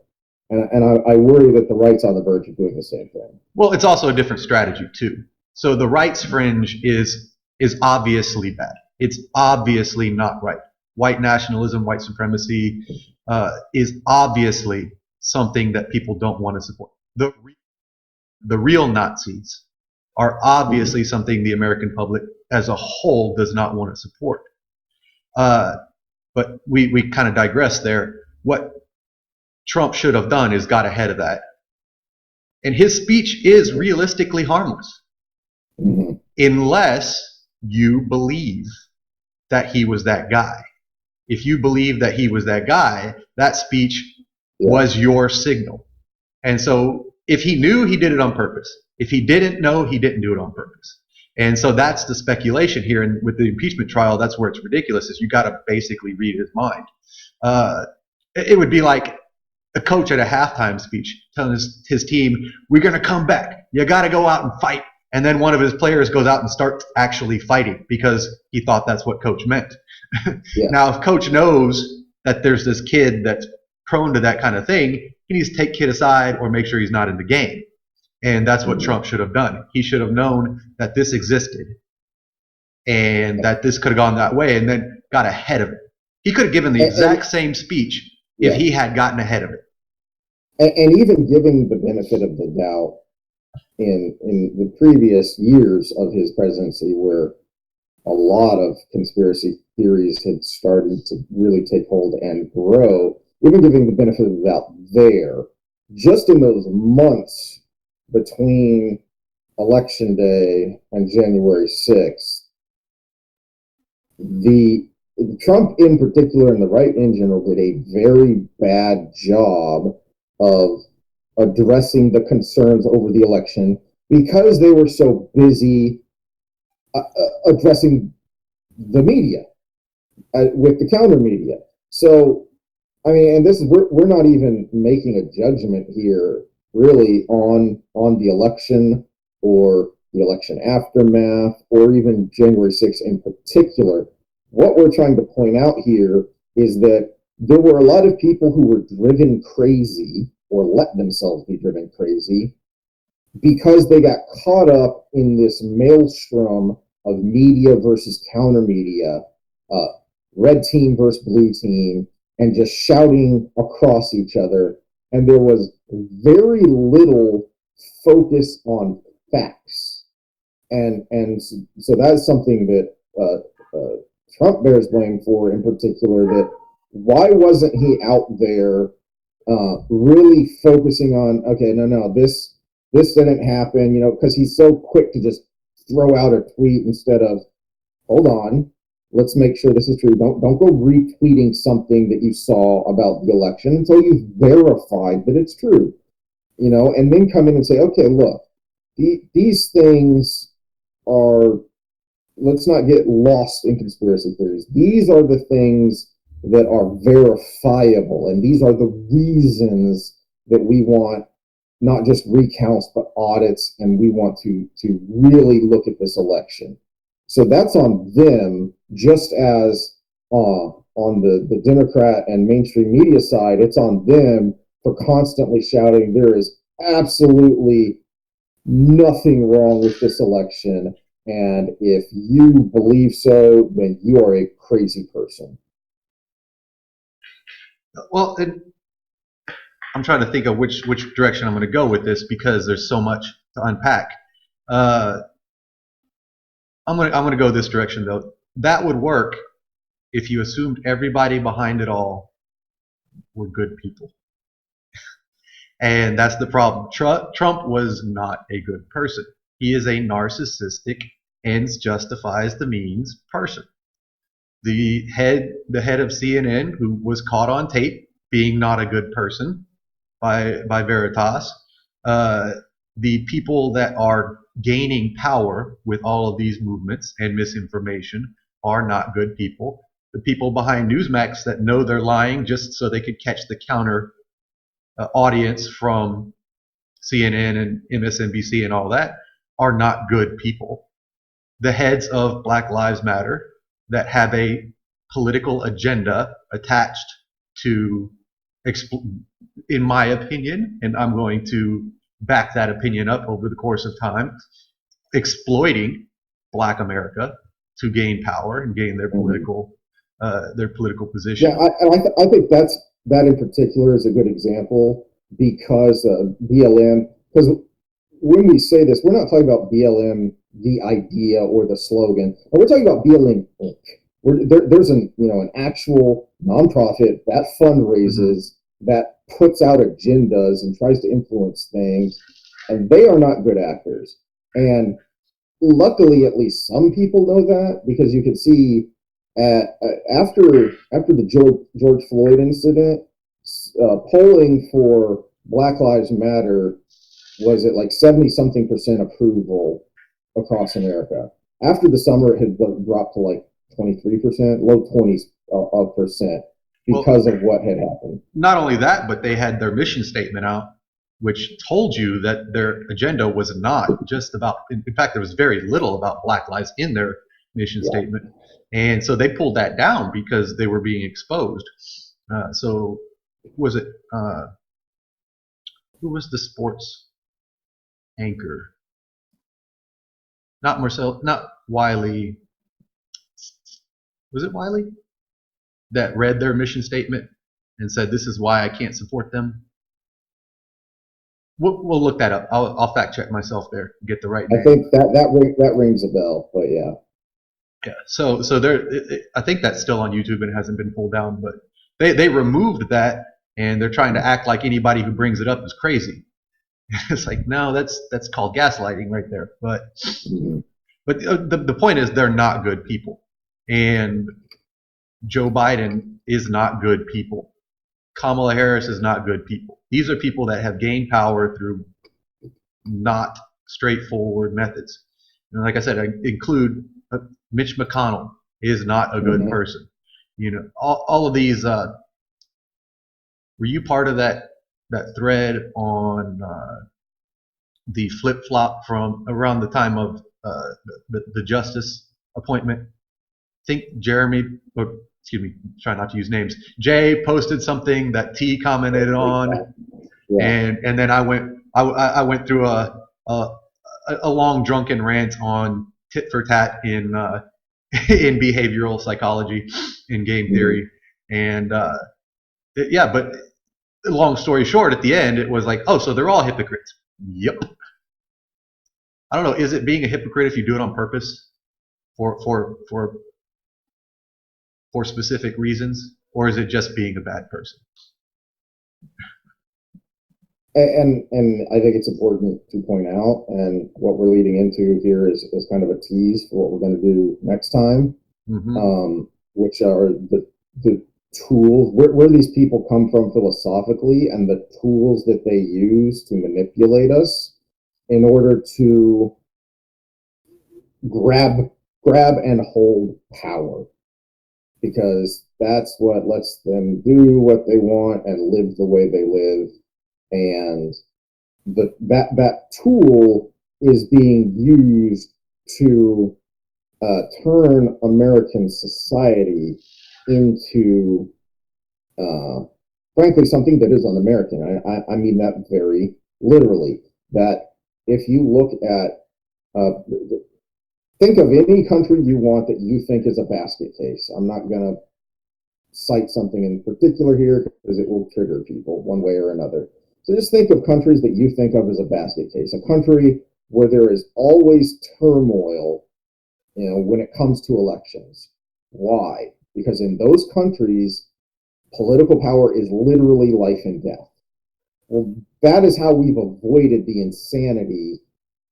And I worry that the right's on the verge of doing the same thing. Well, it's also a different strategy too. So the right's fringe is obviously bad. It's obviously not right. White nationalism, white supremacy is obviously something that people don't want to support. The real Nazis are obviously something the American public as a whole does not want to support. But we kind of digress there. What Trump should have done is got ahead of that. And his speech is realistically harmless, unless you believe that he was that guy. If you believe that he was that guy, that speech was your signal. And so if he knew, he did it on purpose. If he didn't know, he didn't do it on purpose. And so that's the speculation here. And with the impeachment trial, that's where it's ridiculous, is you got to basically read his mind. It would be like a coach at a halftime speech telling his team, we're going to come back. You got to go out and fight. And then one of his players goes out and starts actually fighting because he thought that's what coach meant. Now, if coach knows that there's this kid that's prone to that kind of thing, he needs to take kid aside or make sure he's not in the game. And that's what Trump should have done. He should have known that this existed and that this could have gone that way, and then got ahead of it. He could have given the exact same speech if he had gotten ahead of it. And even giving the benefit of the doubt in the previous years of his presidency, where a lot of conspiracy theories had started to really take hold and grow, even giving the benefit of the doubt there, just in those months between Election Day and January 6th, the Trump in particular and the right in general did a very bad job of addressing the concerns over the election, because they were so busy addressing the media with the counter media. So, I mean, and this is, we're not even making a judgment here really on the election or the election aftermath or even January 6th in particular. What we're trying to point out here is that there were a lot of people who were driven crazy or let themselves be driven crazy because they got caught up in this maelstrom of media versus counter media, red team versus blue team, and just shouting across each other. And there was very little focus on facts. And so that's something that Trump bears blame for in particular, that why wasn't he out there really focusing on, okay, no, this didn't happen, because he's so quick to just throw out a tweet instead of, hold on, let's make sure this is true. Don't go retweeting something that you saw about the election until you've verified that it's true. and then come in and say, okay, look, these things are, let's not get lost in conspiracy theories. These are the things that are verifiable, and these are the reasons that we want not just recounts but audits, and we want to really look at this election. So that's on them, just as on the Democrat and mainstream media side, it's on them for constantly shouting there is absolutely nothing wrong with this election. And if you believe so, then you are a crazy person. Well, I'm trying to think of which direction I'm going to go with this because there's so much to unpack. Uh, I'm gonna go this direction though. That would work if you assumed everybody behind it all were good people, and that's the problem. Trump was not a good person. He is a narcissistic, ends justifies the means person. The head of CNN, who was caught on tape being not a good person by Veritas, uh, the people that are gaining power with all of these movements and misinformation are not good people. The people behind Newsmax that know they're lying just so they could catch the counter audience from CNN and MSNBC and all that are not good people. The heads of Black Lives Matter that have a political agenda attached to, in my opinion, and I'm going to back that opinion up over the course of time, exploiting Black America to gain power and gain their political position. Yeah, I think that in particular is a good example because BLM. Because when we say this, we're not talking about BLM, the idea or the slogan, but we're talking about BLM Inc. There's an actual nonprofit that fundraises, that puts out agendas and tries to influence things, and they are not good actors. And luckily, at least some people know that, because you can see after the George Floyd incident, polling for Black Lives Matter was at like 70 something percent approval across America. After the summer, it had dropped to like 23%, low 20s of percent, because of what had happened. Not only that, but they had their mission statement out, which told you that their agenda was not just about, in fact, there was very little about Black lives in their mission statement. And so they pulled that down because they were being exposed. So was it, who was the sports anchor? Not Marcel, not Wiley. Was it Wiley that read their mission statement and said, this is why I can't support them? We'll look that up. I'll fact check myself there, get the right name. I think that rings a bell, but yeah. Yeah. So there, I think that's still on YouTube and hasn't been pulled down, but they removed that, and they're trying to act like anybody who brings it up is crazy. It's like, no, that's called gaslighting right there. But the point is, they're not good people, and Joe Biden is not good people. Kamala Harris is not good people. These are people that have gained power through not straightforward methods. And like I said, I include Mitch McConnell is not a good person. All of these. Were you part of that thread on the flip flop from around the time of the justice appointment? I think Jeremy, or excuse me, try not to use names. Jay posted something that T commented on, and then I went through a long drunken rant on tit for tat in behavioral psychology, in game theory, and yeah. But long story short, at the end, it was like, oh, so they're all hypocrites. Yep. I don't know. Is it being a hypocrite if you do it on purpose, for specific reasons, or is it just being a bad person? And I think it's important to point out, and what we're leading into here is kind of a tease for what we're going to do next time, which are the tools, where these people come from philosophically, and the tools that they use to manipulate us in order to grab and hold power, because that's what lets them do what they want and live the way they live. And that tool is being used to turn American society into, uh, frankly, something that is un-American. I mean that very literally. That if you look at, think of any country you want that you think is a basket case. I'm not going to cite something in particular here because it will trigger people one way or another. So just think of countries that you think of as a basket case, a country where there is always turmoil, when it comes to elections. Why? Because in those countries, political power is literally life and death. Well, that is how we've avoided the insanity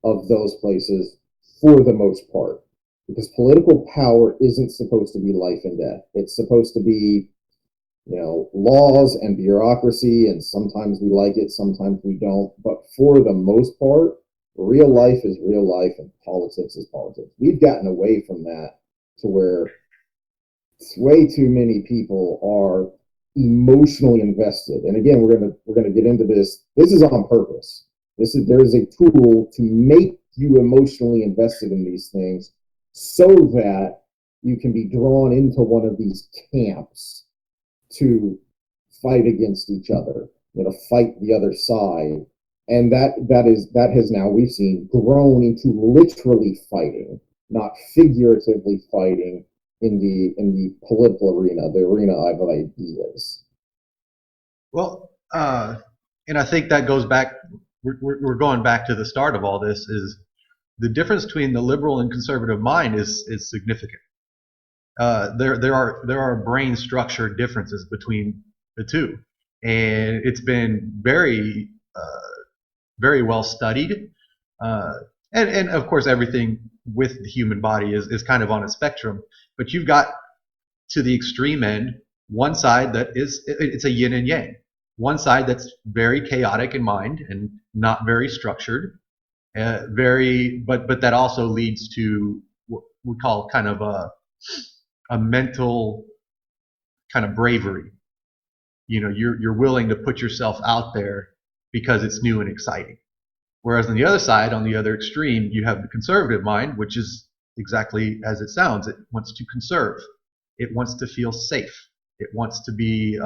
of those places for the most part. Because political power isn't supposed to be life and death. It's supposed to be, laws and bureaucracy, and sometimes we like it, sometimes we don't. But for the most part, real life is real life and politics is politics. We've gotten away from that to where way too many people are emotionally invested. And again, we're gonna get into this. This is on purpose. There's a tool to make you emotionally invested in these things so that you can be drawn into one of these camps to fight against each other, fight the other side. And that has now, we've seen, grown into literally fighting, not figuratively fighting in the political arena, the arena of ideas. Well, and I think that goes back. We're going back to the start of all this. Is the difference between the liberal and conservative mind is significant. There are brain structure differences between the two, and it's been very well studied. Uh, and of course, everything with the human body is kind of on a spectrum. But you've got to the extreme end one side that it's a yin and yang. One side that's very chaotic in mind and not very structured, but that also leads to what we call kind of a mental kind of bravery. You're willing to put yourself out there because it's new and exciting. Whereas on the other side, on the other extreme, you have the conservative mind, which is exactly as it sounds. It wants to conserve. It wants to feel safe. It wants to be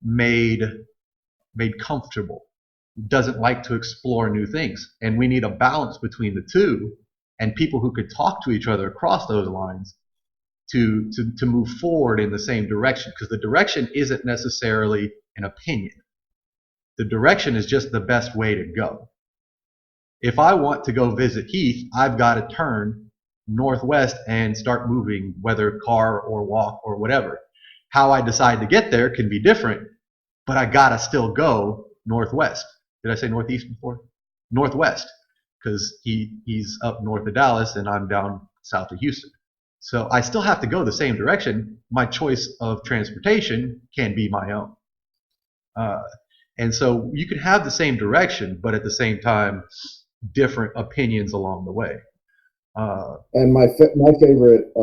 made comfortable. It doesn't like to explore new things. And we need a balance between the two, and people who could talk to each other across those lines to move forward in the same direction, because the direction isn't necessarily an opinion. The direction is just the best way to go. If I want to go visit Heath, I've got to turn northwest and start moving, whether car or walk or whatever. How I decide to get there can be different, but I gotta still go northwest. Did I say northeast before? Northwest, because he's up north of Dallas and I'm down south of Houston. So I still have to go the same direction. My choice of transportation can be my own. And so you can have the same direction, but at the same time, different opinions along the way. And my favorite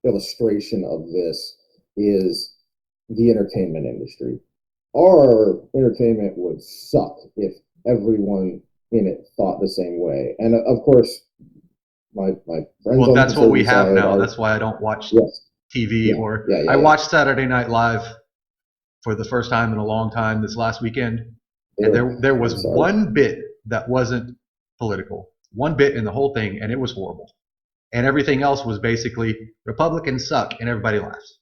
illustration of this is the entertainment industry. Our entertainment would suck if everyone in it thought the same way. And of course, my friends. Well, that's what we have now. That's why I don't watch TV I watched Saturday Night Live for the first time in a long time this last weekend, and there was one bit that wasn't political, one bit in the whole thing, and it was horrible. And everything else was basically Republicans suck, and everybody laughs.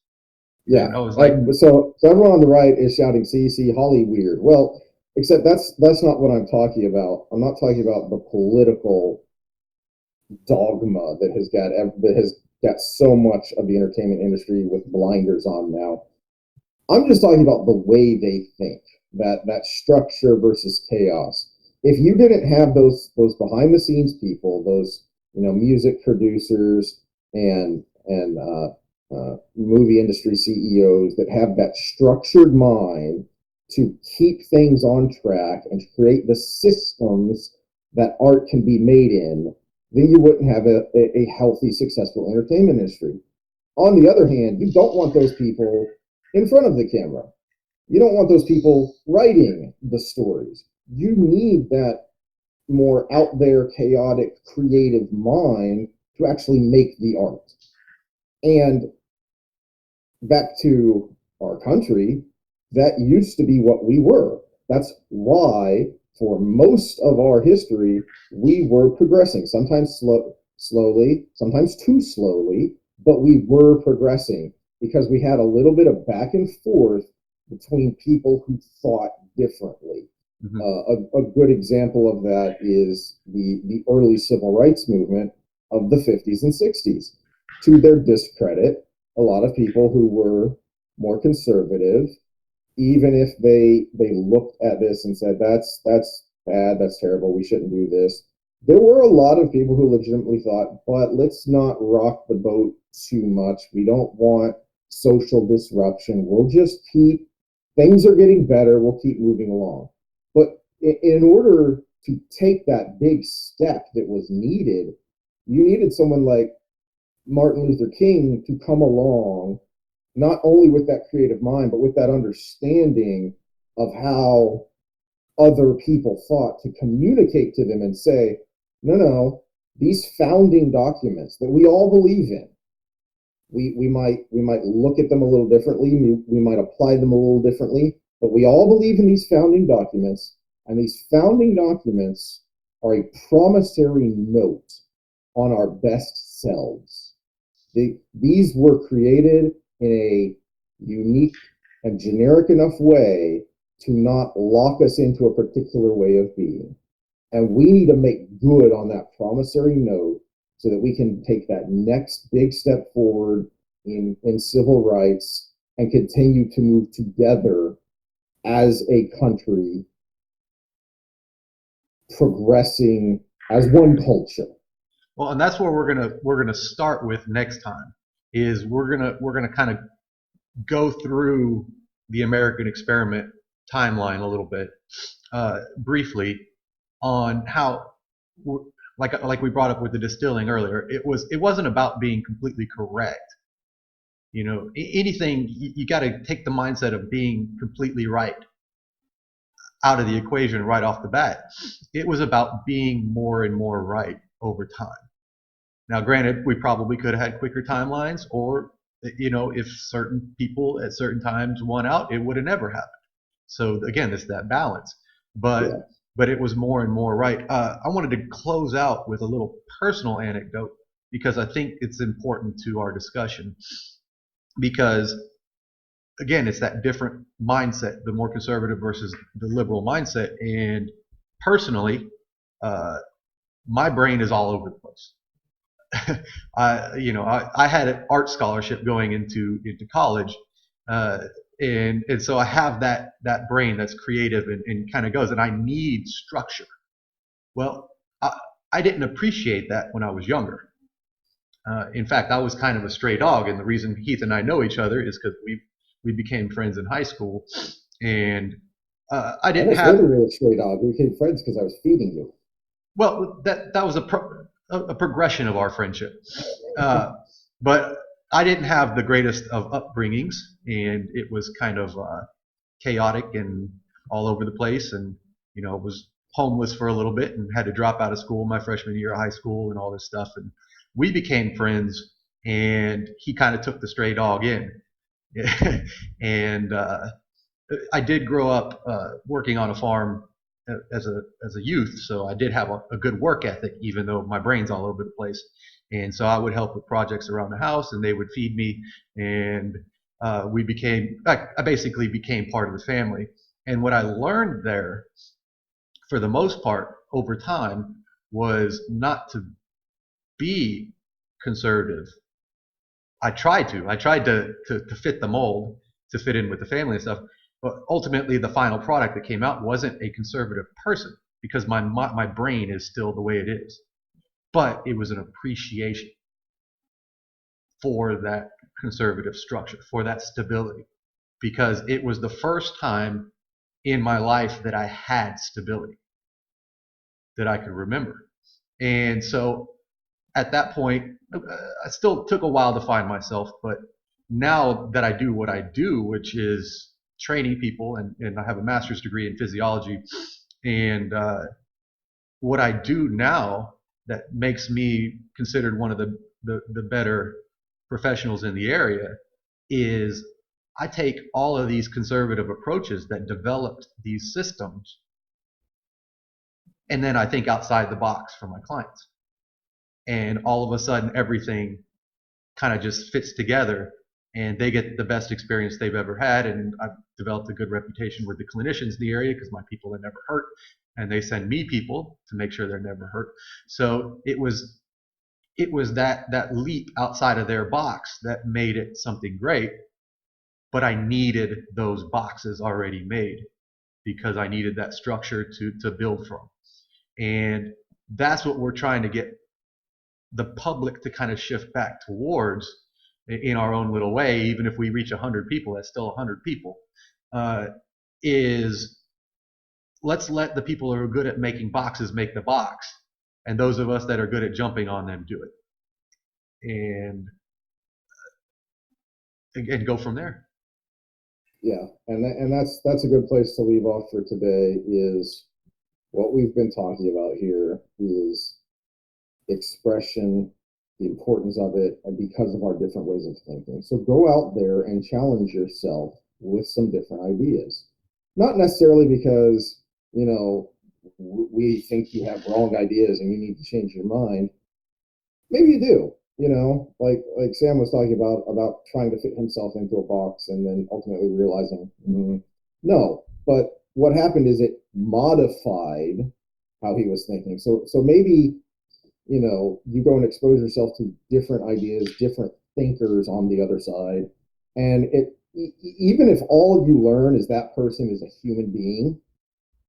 Yeah. And I was like, so everyone on the right is shouting "CC Holly weird." Well, except that's not what I'm talking about. I'm not talking about the political dogma that has got so much of the entertainment industry with blinders on now. I'm just talking about the way they think, that structure versus chaos. If you didn't have those behind the scenes people, those music producers and movie industry CEOs that have that structured mind to keep things on track and to create the systems that art can be made in, then you wouldn't have a healthy, successful entertainment industry. On the other hand, you don't want those people in front of the camera. You don't want those people writing the stories. You need that more out there, chaotic, creative mind to actually make the art. And back to our country, that used to be what we were. That's why, for most of our history, we were progressing. Sometimes slowly, sometimes too slowly, but we were progressing because we had a little bit of back and forth between people who thought differently. Mm-hmm. A good example of that is the early civil rights movement of the 50s and 60s. To their discredit, a lot of people who were more conservative, even if they looked at this and said that's bad, that's terrible, we shouldn't do this. There were a lot of people who legitimately thought, but let's not rock the boat too much. We don't want social disruption. We'll just keep things are getting better. We'll keep moving along. But in order to take that big step that was needed, you needed someone like Martin Luther King to come along, not only with that creative mind, but with that understanding of how other people thought to communicate to them and say, no, no, these founding documents that we all believe in, we might look at them a little differently, we might apply them a little differently, but we all believe in these founding documents, and these founding documents are a promissory note on our best selves. These were created in a unique and generic enough way to not lock us into a particular way of being. And we need to make good on that promissory note so that we can take that next big step forward in civil rights and continue to move together as a country, progressing as one culture. Well, and that's where we're gonna start with next time. Is we're gonna kind of go through the American experiment timeline a little bit briefly on how, like we brought up with the distilling earlier, it wasn't about being completely correct. You know, anything you got to take the mindset of being completely right out of the equation right off the bat. It was about being more and more right over time. Now, granted, we probably could have had quicker timelines, or if certain people at certain times won out, it would have never happened. So again, it's that balance. But Yeah. but it was more and more right. I wanted to close out with a little personal anecdote because I think it's important to our discussion. Because again, it's that different mindset, the more conservative versus the liberal mindset. And personally, uh, my brain is all over the place. I had an art scholarship going into college, uh, and so I have that brain that's creative and kind of goes, and I need structure. Well, I didn't appreciate that when I was younger. In fact, I was kind of a stray dog, and the reason Heath and I know each other is because we became friends in high school, and I I didn't was never have. really a stray dog. We became friends because I was feeding you. Well, that was a progression of our friendship. Uh, but I didn't have the greatest of upbringings, and it was kind of chaotic and all over the place. And was homeless for a little bit and had to drop out of school my freshman year of high school and all this stuff. And we became friends, and he kind of took the stray dog in. and I did grow up working on a farm as a youth, so I did have a good work ethic, even though my brain's all over the place. And so I would help with projects around the house, and they would feed me, and I basically became part of the family. And what I learned there, for the most part, over time, was not to be conservative. I tried to fit the mold, to fit in with the family and stuff. But ultimately, the final product that came out wasn't a conservative person because my brain is still the way it is. But it was an appreciation for that conservative structure, for that stability, because it was the first time in my life that I had stability that I could remember. And so at that point, I still took a while to find myself, but now that I do what I do, which is training people, and I have a master's degree in physiology, and what I do now that makes me considered one of the better professionals in the area is I take all of these conservative approaches that developed these systems, and then I think outside the box for my clients. And all of a sudden, everything kind of just fits together, and they get the best experience they've ever had. And I've developed a good reputation with the clinicians in the area because my people are never hurt, and they send me people to make sure they're never hurt. So it was that leap outside of their box that made it something great. But I needed those boxes already made because I needed that structure to build from. And that's what we're trying to get the public to kind of shift back towards in our own little way. Even if we reach 100 people, that's still 100 people. Uh, is let's let the people who are good at making boxes make the box, and those of us that are good at jumping on them do it, and go from there. Yeah, and that's a good place to leave off for today. Is what we've been talking about here is expression, the importance of it, and because of our different ways of thinking. So go out there and challenge yourself with some different ideas. Not necessarily because, we think you have wrong ideas and you need to change your mind. Maybe you do, like Sam was talking about trying to fit himself into a box and then ultimately realizing, no. But what happened is it modified how he was thinking. So maybe you go and expose yourself to different ideas, different thinkers on the other side. And even if all you learn is that person is a human being,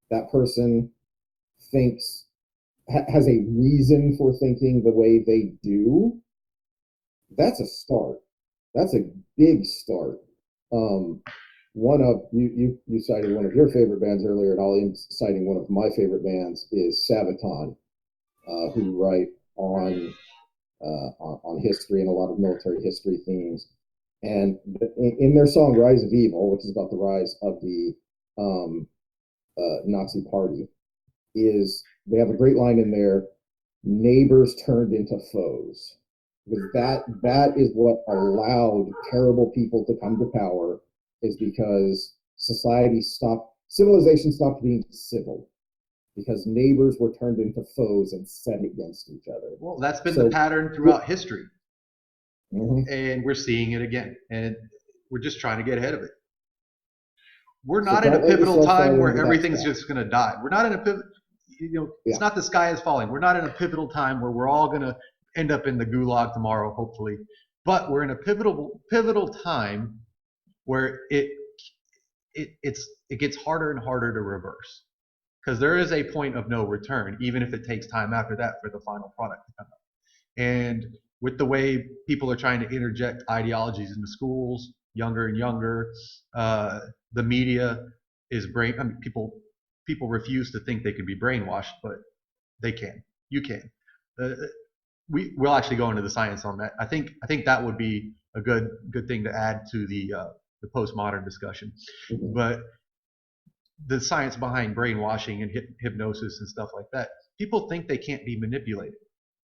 that person thinks, has a reason for thinking the way they do, that's a start. That's a big start. Um, one of you cited one of your favorite bands earlier, and I'll citing one of my favorite bands is Sabaton, who write on history and a lot of military history themes. And in their song "Rise of Evil," which is about the rise of the Nazi Party, is they have a great line in there: "Neighbors turned into foes." Because that is what allowed terrible people to come to power, is because civilization stopped being civil, because neighbors were turned into foes and set against each other. Well, that's been the So, pattern throughout history, mm-hmm. and we're seeing it again, and we're just trying to get ahead of it. We're So not in a don't let pivotal yourself time fall where into that everything's trap. just going to die. We're not in a pivot. It's Yeah. not the sky is falling. We're not in a pivotal time where we're all going to end up in the gulag tomorrow, hopefully. But we're in a pivotal time where it gets harder and harder to reverse, because there is a point of no return, even if it takes time after that for the final product to come out. And with the way people are trying to interject ideologies into schools, younger and younger, the media is brain. I mean, people refuse to think they can be brainwashed, but they can. You can. Uh, we'll actually go into the science on that. I think that would be a good thing to add to the postmodern discussion. Mm-hmm. But the science behind brainwashing and hypnosis and stuff like that, people think they can't be manipulated,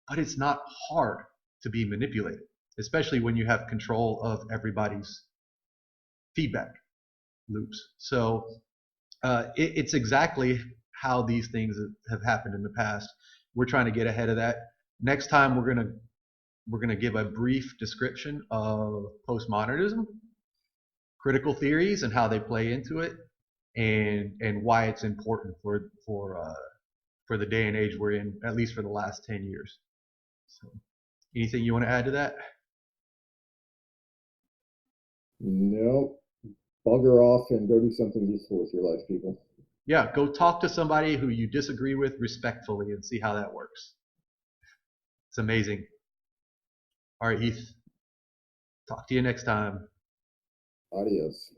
but it's not hard to be manipulated, especially when you have control of everybody's feedback loops. So it's exactly how these things have happened in the past. We're trying to get ahead of that. Next time we're gonna give a brief description of postmodernism, critical theories, and how they play into it, and why it's important for the day and age we're in, at least for the last 10 years. So, anything you want to add to that? No, bugger off and go do something useful with your life, people. Yeah, go talk to somebody who you disagree with respectfully and see how that works. It's amazing. All right, Heath. Talk to you next time. Adios.